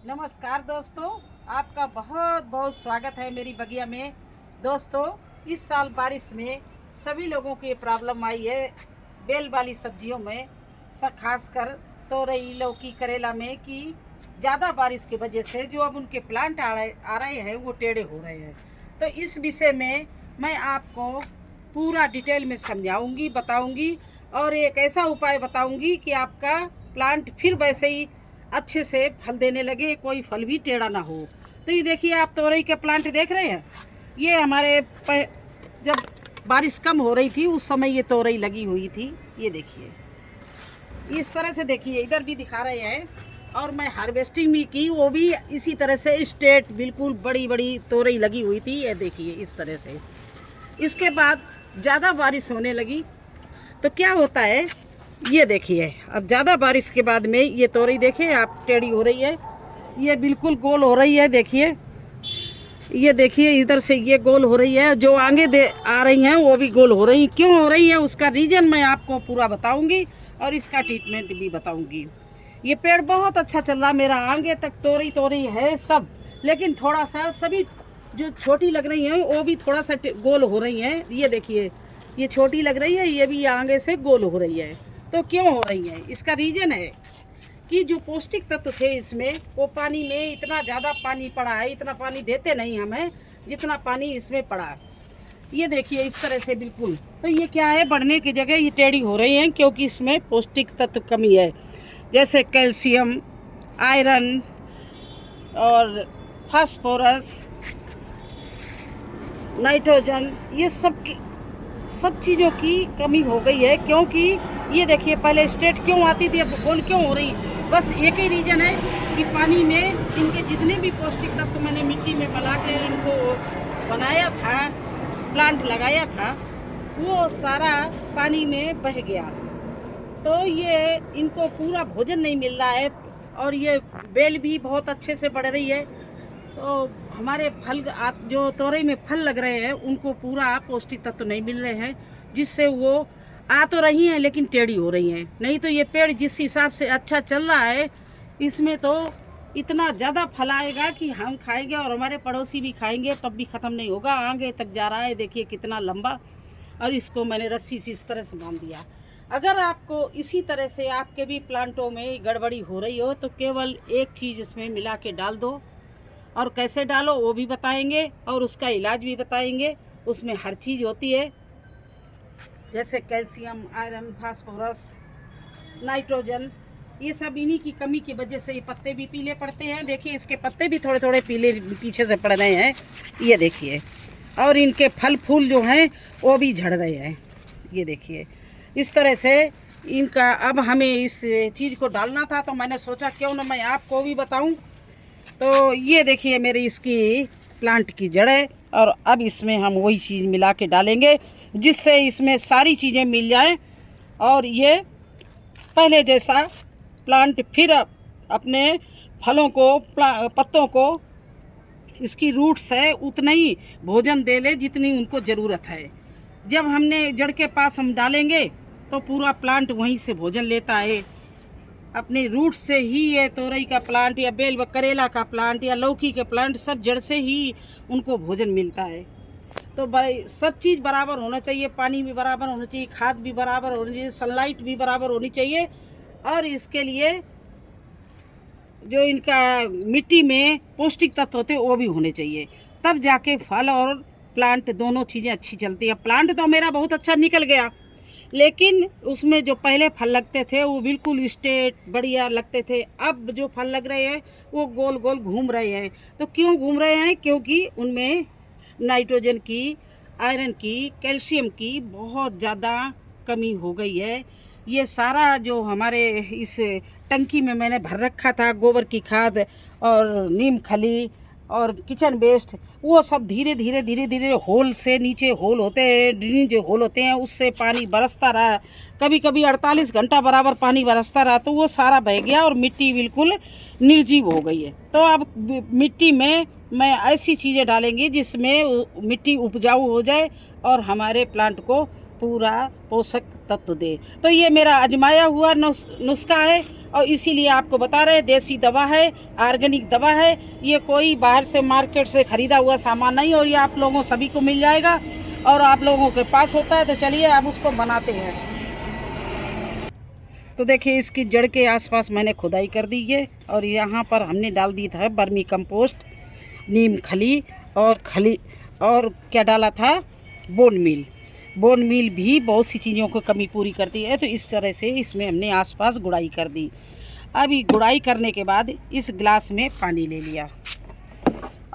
नमस्कार दोस्तों, आपका बहुत बहुत स्वागत है मेरी बगिया में। दोस्तों, इस साल बारिश में सभी लोगों की प्रॉब्लम आई है बेल वाली सब्जियों में, खासकर तोरई, लौकी, करेला में कि ज़्यादा बारिश की वजह से जो अब उनके प्लांट आ रहे हैं वो टेढ़े हो रहे हैं। तो इस विषय में मैं आपको पूरा डिटेल में समझाऊंगी, बताऊंगी और एक ऐसा उपाय बताऊंगी कि आपका प्लांट फिर वैसे ही अच्छे से फल देने लगे, कोई फल भी टेढ़ा ना हो। तो ये देखिए, आप तोरई के प्लांट देख रहे हैं। ये हमारे जब बारिश कम हो रही थी उस समय ये तोरई लगी हुई थी। ये देखिए, इस तरह से देखिए, इधर भी दिखा रहे हैं। और मैं हार्वेस्टिंग भी की, वो भी इसी तरह से स्ट्रेट बिल्कुल बड़ी बड़ी तोरई लगी हुई थी। ये देखिए इस तरह से। इसके बाद ज़्यादा बारिश होने लगी तो क्या होता है, ये देखिए, अब ज़्यादा बारिश के बाद में ये तोरई देखिए आप टेढ़ी हो रही है, ये बिल्कुल गोल हो रही है। देखिए, ये देखिए इधर से ये गोल हो रही है, जो आगे दे आ रही हैं वो भी गोल हो रही। क्यों हो रही है उसका रीज़न मैं आपको पूरा बताऊंगी और इसका ट्रीटमेंट भी बताऊंगी। ये पेड़ बहुत अच्छा चल रहा मेरा, आगे तक तोरई तोरई है सब, लेकिन थोड़ा सा सभी जो छोटी लग रही हैं वो भी थोड़ा सा गोल हो रही हैं। ये देखिए, ये छोटी लग रही है, ये भी आगे से गोल हो रही है। तो क्यों हो रही है, इसका रीज़न है कि जो पौष्टिक तत्व थे इसमें, वो पानी में इतना ज़्यादा पानी पड़ा है, इतना पानी देते नहीं हमें जितना पानी इसमें पड़ा है। ये देखिए इस तरह से बिल्कुल। तो ये क्या है, बढ़ने की जगह ये टेढ़ी हो रही हैं क्योंकि इसमें पौष्टिक तत्व कमी है, जैसे कैल्शियम, आयरन और फास्फोरस, नाइट्रोजन, ये सब चीज़ों की कमी हो गई है। क्योंकि ये देखिए, पहले स्ट्रेट क्यों आती थी, अब गोल क्यों हो रही। बस एक ही रीज़न है कि पानी में इनके जितने भी पौष्टिक तत्व मैंने मिट्टी में मिला के इनको बनाया था, प्लांट लगाया था, वो सारा पानी में बह गया। तो ये इनको पूरा भोजन नहीं मिल रहा है और ये बेल भी बहुत अच्छे से बढ़ रही है। तो हमारे फल जो तोरई में फल लग रहे हैं उनको पूरा पौष्टिक तत्व नहीं मिल रहे हैं, जिससे वो आ तो रही हैं लेकिन टेढ़ी हो रही हैं। नहीं तो ये पेड़ जिस हिसाब से अच्छा चल रहा है, इसमें तो इतना ज़्यादा फल आएगा कि हम खाएंगे और हमारे पड़ोसी भी खाएंगे, तब भी ख़त्म नहीं होगा, आगे तक जा रहा है। देखिए कितना लंबा। और इसको मैंने रस्सी से इस तरह से बांध दिया। अगर आपको इसी तरह से आपके भी प्लांटों में गड़बड़ी हो रही हो तो केवल एक चीज़ इसमें मिला के डाल दो, और कैसे डालो वो भी बताएंगे और उसका इलाज भी बताएंगे। उसमें हर चीज़ होती है, जैसे कैल्शियम, आयरन, फास्फोरस, नाइट्रोजन। ये सब इन्हीं की कमी की वजह से ये पत्ते भी पीले पड़ते हैं। देखिए, इसके पत्ते भी थोड़े थोड़े पीले पीछे से पड़ रहे हैं, ये देखिए। और इनके फल फूल जो हैं वो भी झड़ रहे हैं। ये देखिए इस तरह से इनका। अब हमें इस चीज़ को डालना था तो मैंने सोचा क्यों ना मैं आपको भी बताऊं। तो ये देखिए मेरी इसकी प्लांट की जड़ें, और अब इसमें हम वही चीज़ मिला के डालेंगे जिससे इसमें सारी चीज़ें मिल जाएं और ये पहले जैसा प्लांट फिर अपने फलों को, पत्तों को, इसकी रूट्स है उतना ही भोजन दे ले जितनी उनको ज़रूरत है। जब हमने जड़ के पास हम डालेंगे तो पूरा प्लांट वहीं से भोजन लेता है, अपने रूट से ही। ये तोरई का प्लांट या बेल व करेला का प्लांट या लौकी के प्लांट सब जड़ से ही उनको भोजन मिलता है। तो सब चीज़ बराबर होना चाहिए, पानी भी बराबर होना चाहिए, खाद भी बराबर होनी चाहिए, सनलाइट भी बराबर होनी चाहिए। और इसके लिए जो इनका मिट्टी में पौष्टिक तत्व होते हैं वो भी होने चाहिए, तब जाके फल और प्लांट दोनों चीज़ें अच्छी चलती है। प्लांट तो मेरा बहुत अच्छा निकल गया, लेकिन उसमें जो पहले फल लगते थे वो बिल्कुल स्ट्रेट बढ़िया लगते थे। अब जो फल लग रहे हैं वो गोल गोल घूम रहे हैं। तो क्यों घूम रहे हैं, क्योंकि उनमें नाइट्रोजन की, आयरन की, कैल्शियम की बहुत ज़्यादा कमी हो गई है। ये सारा जो हमारे इस टंकी में मैंने भर रखा था, गोबर की खाद और नीम खली और किचन वेस्ट, वो सब धीरे धीरे धीरे धीरे होल से, नीचे होल होते हैं, ड्रेनेज होल होते हैं, उससे पानी बरसता रहा। कभी कभी 48 घंटा बराबर पानी बरसता रहा, तो वो सारा बह गया और मिट्टी बिल्कुल निर्जीव हो गई है। तो अब मिट्टी में मैं ऐसी चीज़ें डालेंगी जिसमें मिट्टी उपजाऊ हो जाए और हमारे प्लांट को पूरा पोषक तत्व दे। तो ये मेरा आजमाया हुआ नुस्खा है और इसीलिए आपको बता रहे, देसी दवा है, ऑर्गेनिक दवा है, ये कोई बाहर से मार्केट से ख़रीदा हुआ सामान नहीं, और ये आप लोगों सभी को मिल जाएगा और आप लोगों के पास होता है। तो चलिए अब उसको बनाते हैं। तो देखिए इसकी जड़ के आसपास मैंने खुदाई कर दी है और यहाँ पर हमने डाल दी था वर्मी कंपोस्ट, नीम खली और क्या डाला था, बोन मील। बोन मील भी बहुत सी चीज़ों को कमी पूरी करती है। तो इस तरह से इसमें हमने आसपास गुड़ाई कर दी। अभी गुड़ाई करने के बाद इस गिलास में पानी ले लिया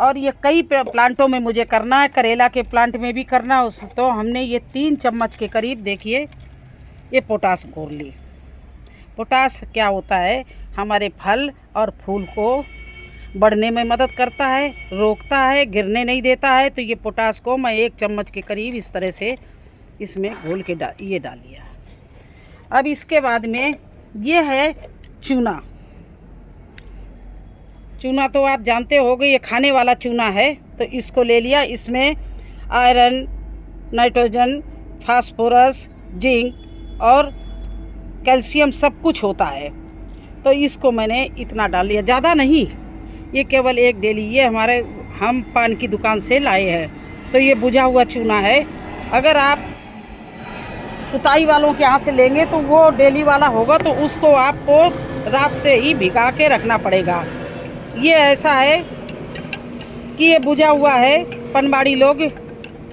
और ये कई प्लांटों में मुझे करना है, करेला के प्लांट में भी करना है। तो हमने ये 3 चम्मच के करीब देखिए ये पोटास घोर ली। पोटास क्या होता है, हमारे फल और फूल को बढ़ने में मदद करता है, रोकता है, गिरने नहीं देता है। तो ये पोटास को मैं 1 चम्मच के करीब इस तरह से इसमें घोल के डाल दिया। अब इसके बाद में ये है चूना। चूना तो आप जानते होंगे, ये खाने वाला चूना है। तो इसको ले लिया, इसमें आयरन, नाइट्रोजन, फास्फोरस, जिंक और कैल्शियम सब कुछ होता है। तो इसको मैंने इतना डाल लिया, ज़्यादा नहीं, ये केवल 1 डेली, ये हम पान की दुकान से लाए हैं। तो ये बुझा हुआ चूना है। अगर आप कुताई वालों के यहाँ से लेंगे तो वो डेली वाला होगा, तो उसको आपको रात से ही भिगा के रखना पड़ेगा। ये ऐसा है कि ये बुझा हुआ है, पनवाड़ी लोग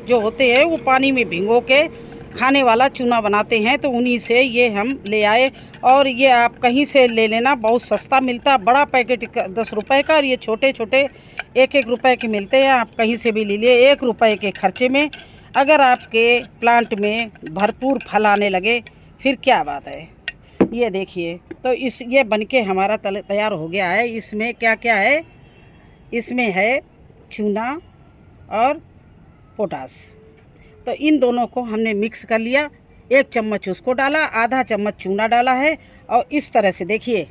जो होते हैं वो पानी में भिगो के खाने वाला चूना बनाते हैं। तो उन्हीं से ये हम ले आए और ये आप कहीं से ले लेना, बहुत सस्ता मिलता। बड़ा पैकेट 10 रुपए का और ये छोटे छोटे 1-1 रुपए के मिलते हैं। आप कहीं से भी ले लिए 1 रुपए के खर्चे में। अगर आपके प्लांट में भरपूर फल आने लगे फिर क्या बात है। ये देखिए, तो ये बनके हमारा तैयार हो गया है। इसमें क्या क्या है, इसमें है चूना और पोटास। तो इन दोनों को हमने मिक्स कर लिया। 1 चम्मच उसको डाला, आधा चम्मच चूना डाला है और इस तरह से देखिए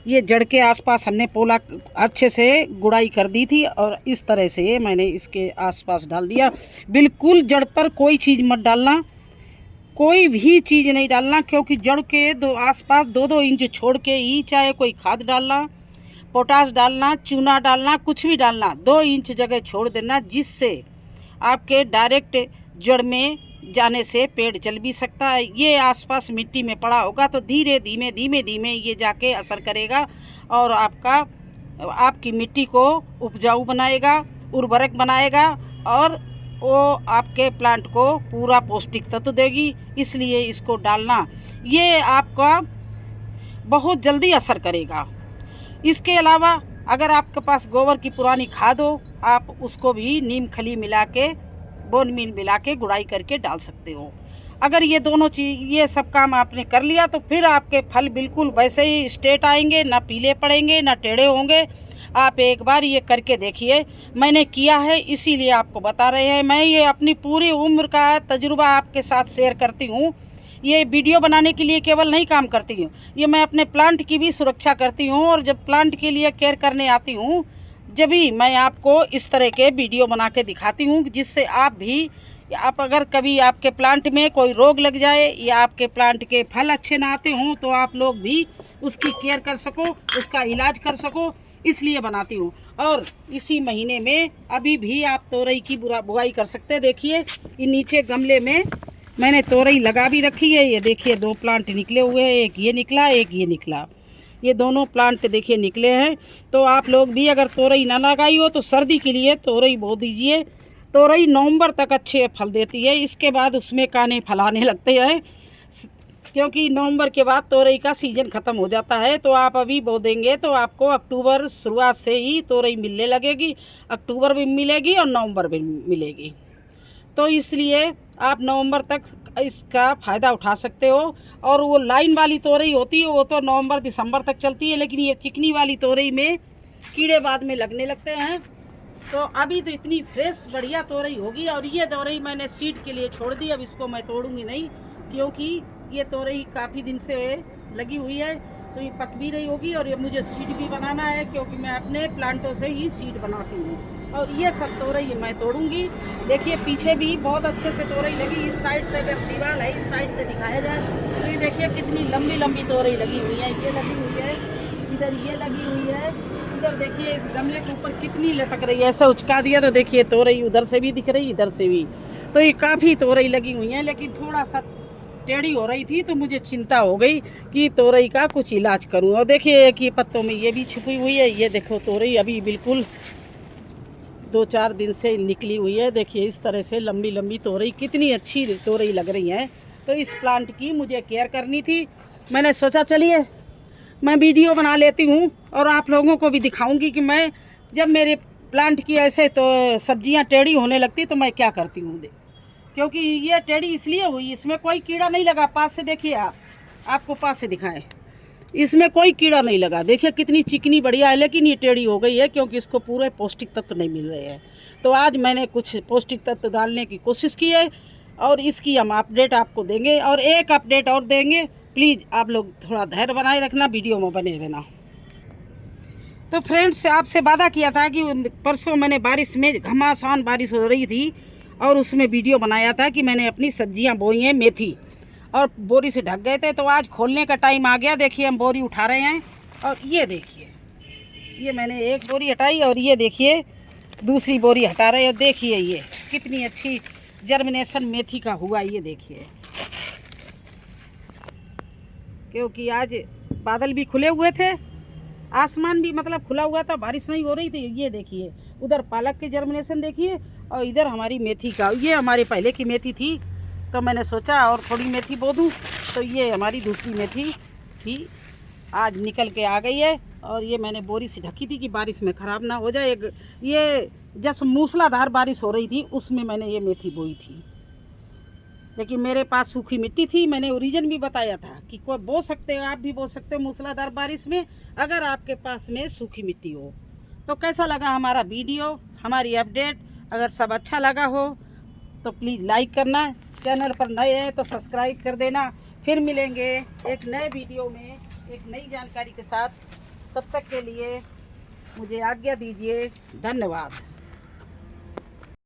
ये जड़ के आसपास हमने पोला अच्छे से गुड़ाई कर दी थी और इस तरह से मैंने इसके आसपास डाल दिया। बिल्कुल जड़ पर कोई चीज़ मत डालना, कोई भी चीज़ नहीं डालना, क्योंकि जड़ के आसपास 2-2 इंच छोड़ के ही चाहे कोई खाद डालना, पोटास डालना, चूना डालना, कुछ भी डालना, 2 इंच जगह छोड़ देना, जिससे आपके डायरेक्ट जड़ में जाने से पेड़ चल भी सकता है। ये आसपास मिट्टी में पड़ा होगा तो धीरे धीमे ये जाके असर करेगा और आपकी मिट्टी को उपजाऊ बनाएगा, उर्वरक बनाएगा और वो आपके प्लांट को पूरा पौष्टिक तत्व देगी। इसलिए इसको डालना, ये आपका बहुत जल्दी असर करेगा। इसके अलावा अगर आपके पास गोबर की पुरानी खाद हो, आप उसको भी नीम खली मिला के, बोन मील मिला के गुड़ाई करके डाल सकते हो। अगर ये दोनों चीज़, ये सब काम आपने कर लिया तो फिर आपके फल बिल्कुल वैसे ही स्ट्रेट आएंगे, ना पीले पड़ेंगे ना टेढ़े होंगे। आप एक बार ये करके देखिए। मैंने किया है इसीलिए आपको बता रहे हैं। मैं ये अपनी पूरी उम्र का तजुर्बा आपके साथ शेयर करती हूँ। ये वीडियो बनाने के लिए केवल नहीं काम करती हूँ, ये मैं अपने प्लांट की भी सुरक्षा करती हूँ। और जब प्लांट के लिए केयर करने आती हूँ जब भी मैं आपको इस तरह के वीडियो बना के दिखाती हूँ, जिससे आप अगर कभी आपके प्लांट में कोई रोग लग जाए या आपके प्लांट के फल अच्छे ना आते हों तो आप लोग भी उसकी केयर कर सको, उसका इलाज कर सको, इसलिए बनाती हूँ। और इसी महीने में अभी भी आप तोरई की बुआई कर सकते हैं। देखिए ये नीचे गमले में मैंने तोरई लगा भी रखी है। ये देखिए 2 प्लांट निकले हुए हैं, एक ये निकला एक ये निकला, ये दोनों प्लांट देखिए निकले हैं। तो आप लोग भी अगर तोरई ना लगाई हो तो सर्दी के लिए तोरई बो दीजिए। तोरई नवंबर तक अच्छे फल देती है, इसके बाद उसमें काने फल आने लगते हैं, क्योंकि नवंबर के बाद तोरई का सीज़न ख़त्म हो जाता है। तो आप अभी बो देंगे तो आपको अक्टूबर शुरुआत से ही तोरई मिलने लगेगी। अक्टूबर भी मिलेगी और नवंबर भी मिलेगी। तो इसलिए आप नवंबर तक इसका फ़ायदा उठा सकते हो। और वो लाइन वाली तोरई होती है वो तो नवंबर दिसंबर तक चलती है, लेकिन ये चिकनी वाली तोरई में कीड़े बाद में लगने लगते हैं। तो अभी तो इतनी फ्रेश बढ़िया तोरई होगी। और ये तोरई मैंने सीड के लिए छोड़ दी, अब इसको मैं तोड़ूंगी नहीं, क्योंकि ये तोरई काफ़ी दिन से लगी हुई है तो ये पक भी रही होगी। और ये मुझे सीड भी बनाना है, क्योंकि मैं अपने प्लांटों से ही सीड बनाती हूँ। और ये सब तोरई मैं तोड़ूंगी। देखिए पीछे भी बहुत अच्छे से तोरई लगी। इस साइड से अगर दीवार है, इस साइड से दिखाया जाए तो ये देखिए कितनी लंबी लंबी तोरई लगी हुई है। ये लगी हुई है, इधर ये लगी हुई है, इधर देखिए इस गमले के ऊपर कितनी लटक रही है। ऐसा उचका दिया तो देखिए तोरई उधर से भी दिख रही, इधर से भी। तो ये काफ़ी तोरई लगी हुई है, लेकिन थोड़ा सा टेढ़ी हो रही थी तो मुझे चिंता हो गई कि तोरई का कुछ इलाज करूं। और देखिए एक ही पत्तों में ये भी छुपी हुई है। ये देखो तोरई अभी बिल्कुल 2-4 दिन से निकली हुई है। देखिए इस तरह से लंबी लंबी तोरई, कितनी अच्छी तोरई लग रही है। तो इस प्लांट की मुझे केयर करनी थी। मैंने सोचा चलिए मैं वीडियो बना लेती हूँ और आप लोगों को भी दिखाऊंगी कि मैं जब मेरे प्लांट की ऐसे तो सब्जियाँ टेढ़ी होने लगती तो मैं क्या करती हूँ। क्योंकि ये टेढ़ी इसलिए हुई, इसमें कोई कीड़ा नहीं लगा। पास से देखिए आपको पास से दिखाएं, इसमें कोई कीड़ा नहीं लगा। देखिए कितनी चिकनी बढ़िया है, लेकिन ये टेढ़ी हो गई है क्योंकि इसको पूरे पौष्टिक तत्व नहीं मिल रहे हैं। तो आज मैंने कुछ पौष्टिक तत्व डालने की कोशिश की है और इसकी हम अपडेट आपको देंगे। और एक अपडेट और देंगे, प्लीज़ आप लोग थोड़ा धैर्य बनाए रखना, वीडियो में बने रहना। तो फ्रेंड्स आपसे वादा किया था कि परसों मैंने बारिश में, घमासान बारिश हो रही थी और उसमें वीडियो बनाया था कि मैंने अपनी सब्जियां बोई हैं, मेथी, और बोरी से ढक गए थे। तो आज खोलने का टाइम आ गया। देखिए हम बोरी उठा रहे हैं और ये देखिए, ये मैंने एक बोरी हटाई और ये देखिए दूसरी बोरी हटा रहे हैं। और देखिए ये कितनी अच्छी जर्मिनेशन मेथी का हुआ, ये देखिए। क्योंकि आज बादल भी खुले हुए थे, आसमान भी मतलब खुला हुआ था, बारिश नहीं हो रही थी। ये देखिए उधर पालक के जर्मिनेशन देखिए और इधर हमारी मेथी का। ये हमारे पहले की मेथी थी तो मैंने सोचा और थोड़ी मेथी बो दूँ। तो ये हमारी दूसरी मेथी थी, आज निकल के आ गई है। और ये मैंने बोरी से ढकी थी कि बारिश में ख़राब ना हो जाए। ये जैसे मूसलाधार बारिश हो रही थी उसमें मैंने ये मेथी बोई थी। लेकिन मेरे पास सूखी मिट्टी थी, मैंने ओरिजिन भी बताया था कि कोई बो सकते हो, आप भी बो सकते हो मूसलाधार बारिश में, अगर आपके पास में सूखी मिट्टी हो। तो कैसा लगा हमारा वीडियो, हमारी अपडेट? अगर सब अच्छा लगा हो तो प्लीज़ लाइक करना, चैनल पर नए हैं तो सब्सक्राइब कर देना। फिर मिलेंगे एक नए वीडियो में एक नई जानकारी के साथ। तब तक के लिए मुझे आज्ञा दीजिए। धन्यवाद।